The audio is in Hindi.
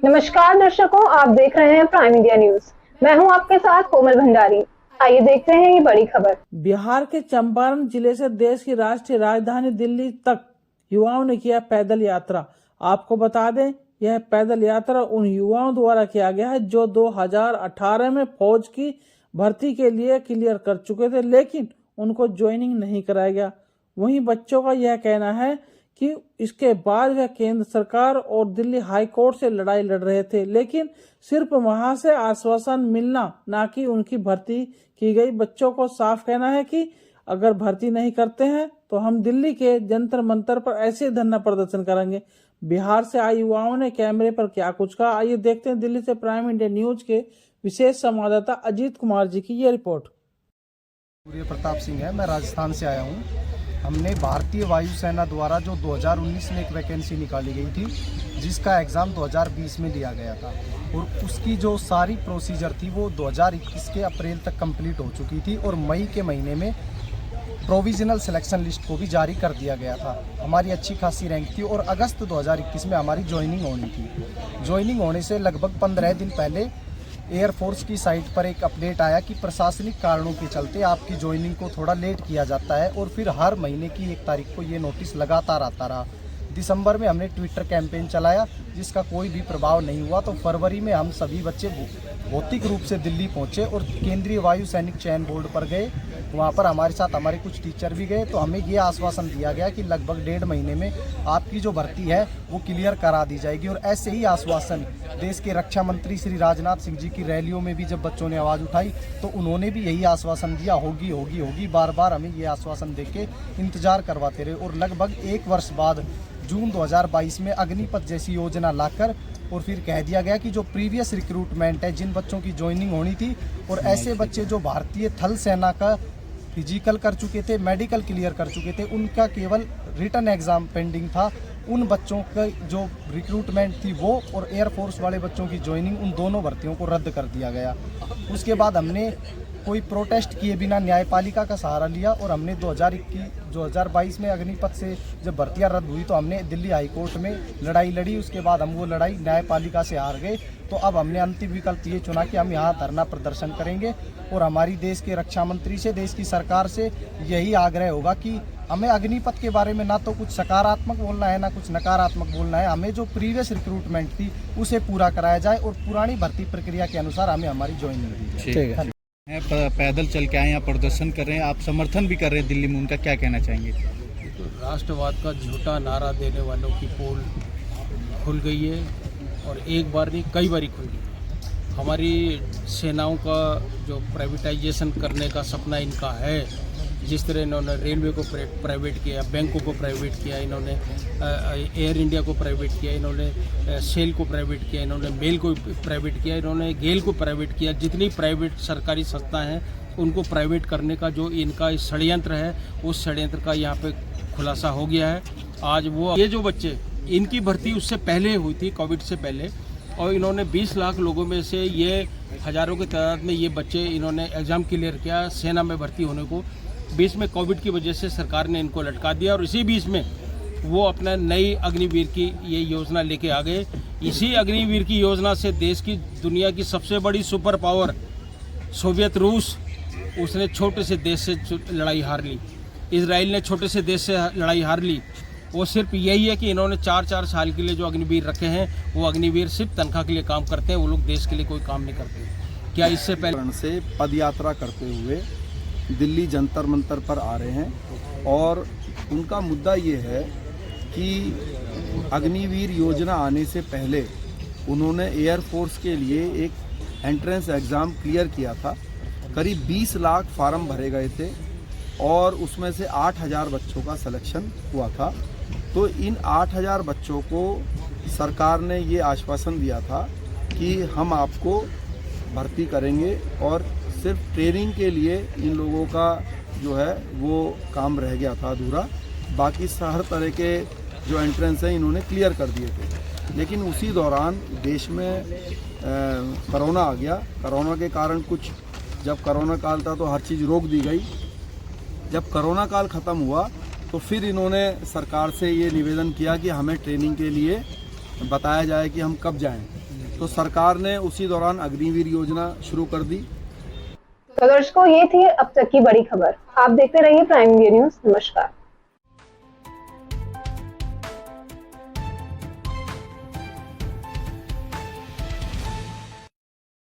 नमस्कार दर्शकों, आप देख रहे हैं प्राइम इंडिया न्यूज। मैं हूं आपके साथ कोमल भंडारी। आइए देखते हैं ये बड़ी खबर। बिहार के चंपारण जिले से देश की राष्ट्रीय राजधानी दिल्ली तक युवाओं ने किया पैदल यात्रा। आपको बता दें, यह पैदल यात्रा उन युवाओं द्वारा किया गया है जो 2018 में फौज की भर्ती के लिए क्लियर कर चुके थे, लेकिन उनको ज्वाइनिंग नहीं कराया गया। वहीं बच्चों का यह कहना है कि इसके बाद वह केंद्र सरकार और दिल्ली हाई कोर्ट से लड़ाई लड़ रहे थे, लेकिन सिर्फ वहां से आश्वासन मिलना, ना कि उनकी भर्ती की गई। बच्चों को साफ कहना है कि अगर भर्ती नहीं करते हैं तो हम दिल्ली के जंतर मंतर पर ऐसे धरना प्रदर्शन करेंगे। बिहार से आए युवाओं ने कैमरे पर क्या कुछ कहा, आइए देखते हैं दिल्ली से प्राइम इंडिया न्यूज के विशेष संवाददाता अजीत कुमार जी की ये रिपोर्ट। सूर्य प्रताप सिंह है, मैं राजस्थान से आया हूँ। हमने भारतीय वायुसेना द्वारा जो 2019 में एक वैकेंसी निकाली गई थी, जिसका एग्ज़ाम 2020 में लिया गया था, और उसकी जो सारी प्रोसीजर थी वो 2021 के अप्रैल तक कंप्लीट हो चुकी थी, और मई के महीने में प्रोविजनल सिलेक्शन लिस्ट को भी जारी कर दिया गया था। हमारी अच्छी खासी रैंक थी और अगस्त 2021 में हमारी ज्वाइनिंग होनी थी। ज्वाइनिंग होने से लगभग 15 दिन पहले एयरफोर्स की साइट पर एक अपडेट आया कि प्रशासनिक कारणों के चलते आपकी ज्वाइनिंग को थोड़ा लेट किया जाता है, और फिर हर महीने की 1 तारीख को ये नोटिस लगातार आता रहा। दिसंबर में हमने ट्विटर कैंपेन चलाया, जिसका कोई भी प्रभाव नहीं हुआ। तो फरवरी में हम सभी बच्चे भौतिक रूप से दिल्ली पहुंचे और केंद्रीय वायु सैनिक चयन बोर्ड पर गए। वहां पर हमारे साथ हमारे कुछ टीचर भी गए। तो हमें ये आश्वासन दिया गया कि लगभग 1.5 महीने में आपकी जो भर्ती है वो क्लियर करा दी जाएगी। और ऐसे ही आश्वासन देश के रक्षा मंत्री श्री राजनाथ सिंह जी की रैलियों में भी जब बच्चों ने आवाज़ उठाई तो उन्होंने भी यही आश्वासन दिया, होगी होगी होगी। बार बार हमें ये आश्वासन देके इंतजार करवाते रहे, और लगभग 1 वर्ष बाद जून 2022 में अग्निपथ जैसी योजना लाकर और फिर कह दिया गया कि जो प्रीवियस रिक्रूटमेंट है, जिन बच्चों की ज्वाइनिंग होनी थी, और ऐसे बच्चे जो भारतीय थल सेना का फिजिकल कर चुके थे, मेडिकल क्लियर कर चुके थे, उनका केवल रिटन एग्ज़ाम पेंडिंग था। उन बच्चों का जो रिक्रूटमेंट थी वो, और एयरफोर्स वाले बच्चों की ज्वाइनिंग, उन दोनों भर्तियों को रद्द कर दिया गया। उसके बाद हमने कोई प्रोटेस्ट किए बिना न्यायपालिका का सहारा लिया, और हमने 2022 में अग्निपथ से जब भर्तियां रद्द हुई तो हमने दिल्ली हाई कोर्ट में लड़ाई लड़ी। उसके बाद हम वो लड़ाई न्यायपालिका से हार गए। तो अब हमने अंतिम विकल्प ये चुना कि हम यहाँ धरना प्रदर्शन करेंगे, और हमारी देश के रक्षा मंत्री से, देश की सरकार से यही आग्रह होगा कि हमें अग्निपथ के बारे में ना तो कुछ सकारात्मक बोलना है ना कुछ नकारात्मक बोलना है। हमें जो प्रीवियस रिक्रूटमेंट थी उसे पूरा कराया जाए, और पुरानी भर्ती प्रक्रिया के अनुसार हमें हमारी ज्वाइनिंग दी जाए। पैदल चल के आए, यहाँ प्रदर्शन कर रहे हैं, आप समर्थन भी कर रहे हैं दिल्ली में, उनका क्या कहना चाहेंगे? तो राष्ट्रवाद का झूठा नारा देने वालों की पोल खुल गई है, और एक बार नहीं कई बार खुल गई। हमारी सेनाओं का जो प्राइवेटाइजेशन करने का सपना इनका है, जिस तरह इन्होंने रेलवे को प्राइवेट किया, बैंकों को प्राइवेट किया, इन्होंने एयर इंडिया को प्राइवेट किया, इन्होंने सेल को प्राइवेट किया, इन्होंने मेल को प्राइवेट किया, इन्होंने गेल को प्राइवेट किया। जितनी प्राइवेट सरकारी संस्थाएं हैं उनको प्राइवेट करने का जो इनका षड्यंत्र है, उस षड्यंत्र का यहाँ पे खुलासा हो गया है। आज वो ये जो बच्चे, इनकी भर्ती उससे पहले हुई थी, कोविड से पहले, और इन्होंने 20 लाख लोगों में से ये हज़ारों की तादाद में ये बच्चे इन्होंने एग्ज़ाम क्लियर किया सेना में भर्ती होने को। बीच में कोविड की वजह से सरकार ने इनको लटका दिया, और इसी बीच में वो अपना नई अग्निवीर की ये योजना लेके आ गए। इसी अग्निवीर की योजना से देश की, दुनिया की सबसे बड़ी सुपर पावर सोवियत रूस, उसने छोटे से देश से लड़ाई हार ली। इजराइल ने छोटे से देश से लड़ाई हार ली। वो सिर्फ यही है कि इन्होंने 4-4 साल के लिए जो अग्निवीर रखे हैं, वो अग्निवीर सिर्फ तनख्वाह के लिए काम करते हैं, वो लोग देश के लिए कोई काम नहीं करते। क्या इससे पहले से पद यात्रा करते हुए दिल्ली जंतर मंतर पर आ रहे हैं, और उनका मुद्दा ये है कि अग्निवीर योजना आने से पहले उन्होंने एयरफोर्स के लिए एक एंट्रेंस एग्ज़ाम क्लियर किया था। करीब 20 लाख फार्म भरे गए थे, और उसमें से 8,000 बच्चों का सिलेक्शन हुआ था। तो इन 8,000 बच्चों को सरकार ने ये आश्वासन दिया था कि हम आपको भर्ती करेंगे, और सिर्फ ट्रेनिंग के लिए इन लोगों का जो है वो काम रह गया था अधूरा। बाकी हर तरह के जो एंट्रेंस हैं इन्होंने क्लियर कर दिए थे। लेकिन उसी दौरान देश में कोरोना आ गया। कोरोना के कारण जब कोरोना काल था तो हर चीज़ रोक दी गई। जब कोरोना काल ख़त्म हुआ तो फिर इन्होंने सरकार से ये निवेदन किया कि हमें ट्रेनिंग के लिए बताया जाए कि हम कब जाएं। तो सरकार ने उसी दौरान अग्निवीर योजना शुरू कर दी। तो दर्शकों, ये थी अब तक की बड़ी खबर। आप देखते रहिए प्राइम इंडिया न्यूज। नमस्कार।